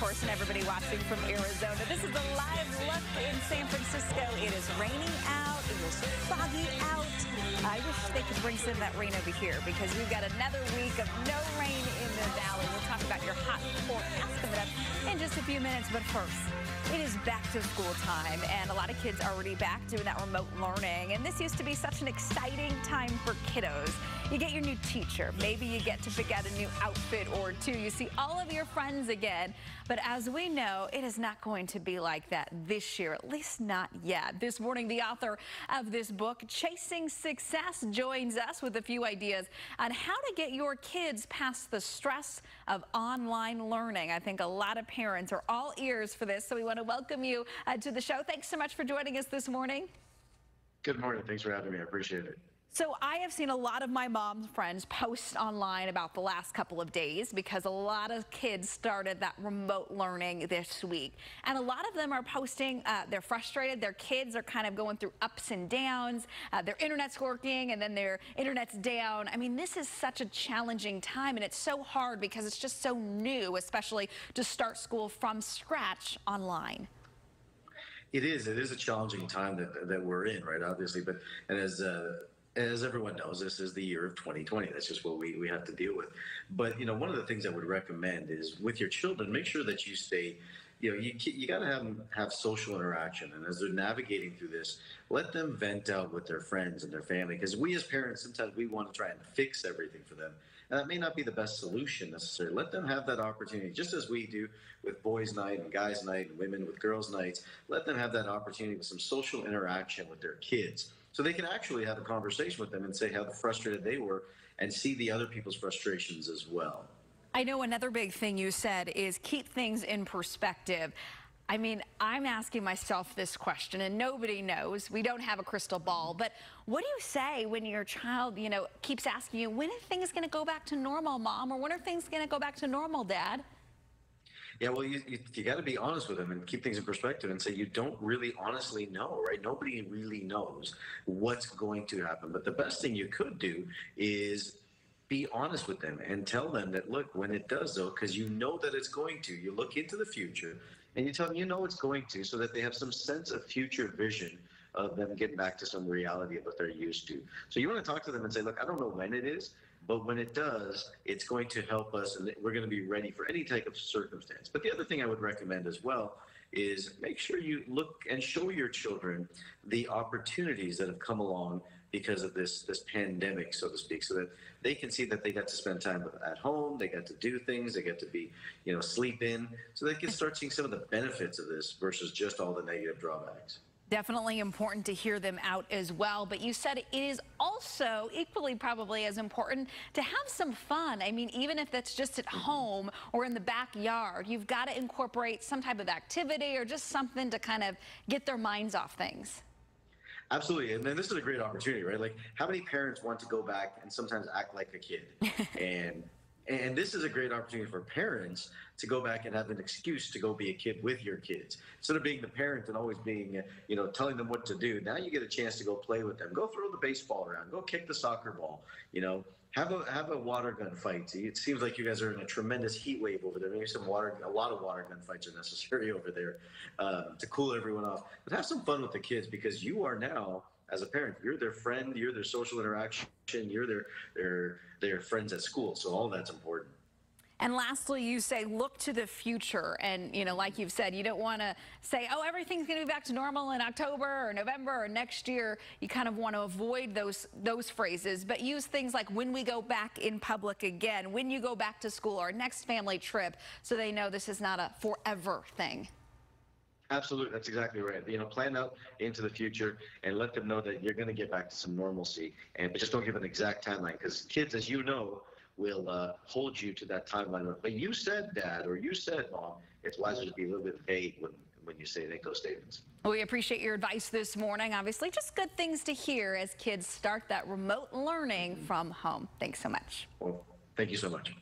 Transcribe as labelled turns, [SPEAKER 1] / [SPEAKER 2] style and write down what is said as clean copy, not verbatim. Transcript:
[SPEAKER 1] course, and everybody watching from Arizona. This is a live look in San Francisco. It is raining out. It is foggy out. I wish they could bring some of that rain over here because we've got another week of no rain in the valley. We'll talk about your hot forecast coming up in just a few minutes. But first, it is back to school time, and a lot of kids are already back doing that remote learning. And this used to be such an exciting time for kiddos. You get your new teacher. Maybe you get to pick out a new outfit or two. You see all of your friends again. But as we know, it is not going to be like that this year, at least not yet. This morning, the author of this book, Chasing Success, joins us with a few ideas on how to get your kids past the stress of online learning. I think a lot of parents are all ears for this, so we want to welcome you to the show. Thanks so much for joining us this morning.
[SPEAKER 2] Good morning. Thanks for having me. I appreciate it.
[SPEAKER 1] So I have seen a lot of my mom's friends post online about the last couple of days because a lot of kids started that remote learning this week. And a lot of them are posting, they're frustrated. Their kids are kind of going through ups and downs. Their internet's working and then their internet's down. I mean, this is such a challenging time, and it's so hard because it's just so new, especially to start school from scratch online.
[SPEAKER 2] It is a challenging time that we're in, right? Obviously, but and as everyone knows, this is the year of 2020. That's just what we have to deal with. But, you know, one of the things I would recommend is with your children, make sure that you stay, you got to have social interaction. And as they're navigating through this, let them vent out with their friends and their family. Because we as parents, sometimes we want to try and fix everything for them. And that may not be the best solution necessarily. Let them have that opportunity, just as we do with boys' night and guys' night and women with girls' nights. Let them have that opportunity with some social interaction with their kids, so they can actually have a conversation with them and say how frustrated they were and see the other people's frustrations as well.
[SPEAKER 1] I know another big thing you said is keep things in perspective. I mean, I'm asking myself this question, and nobody knows. We don't have a crystal ball. But what do you say when your child, keeps asking you, when are things going to go back to normal, Mom? Or when are things going to go back to normal, Dad?
[SPEAKER 2] Yeah, well, you got to be honest with them and keep things in perspective and say you don't really honestly know, right? Nobody really knows what's going to happen. But the best thing you could do is be honest with them and tell them that, look, when it does, though, because you know that it's going to, you look into the future and you tell them it's going to, so that they have some sense of future vision of them getting back to some reality of what they're used to. So you want to talk to them and say, look, I don't know when it is, but when it does, it's going to help us, and we're going to be ready for any type of circumstance. But the other thing I would recommend as well is make sure you look and show your children the opportunities that have come along because of this pandemic, so to speak, so that they can see that they got to spend time at home, they got to do things, they get to be, sleep in, so they can start seeing some of the benefits of this versus just all the negative drawbacks.
[SPEAKER 1] Definitely important to hear them out as well. But you said it is also equally probably as important to have some fun. I mean, even if that's just at home or in the backyard, you've got to incorporate some type of activity or just something to kind of get their minds off things.
[SPEAKER 2] Absolutely. And then this is a great opportunity, right? Like, how many parents want to go back and sometimes act like a kid? And this is a great opportunity for parents to go back and have an excuse to go be a kid with your kids. Instead of being the parent and always being, telling them what to do, now you get a chance to go play with them. Go throw the baseball around. Go kick the soccer ball. Have a water gun fight. It seems like you guys are in a tremendous heat wave over there. Maybe a lot of water gun fights are necessary over there to cool everyone off. But have some fun with the kids, because you are now, as a parent, you're their friend, you're their social interaction, you're their friends at school. So all that's important.
[SPEAKER 1] And lastly, you say look to the future. And, like you've said, you don't want to say, oh, everything's going to be back to normal in October or November or next year. You kind of want to avoid those phrases, but use things like when we go back in public again, when you go back to school, or next family trip, so they know this is not a forever thing.
[SPEAKER 2] Absolutely. That's exactly right. Plan out into the future and let them know that you're going to get back to some normalcy, but just don't give an exact timeline, because kids, as you know, will hold you to that timeline. But you said, Dad, or you said, Mom, it's wiser to be a little bit vague when you make those statements.
[SPEAKER 1] Well, we appreciate your advice this morning. Obviously, just good things to hear as kids start that remote learning from home. Thanks so much.
[SPEAKER 2] Well, thank you so much.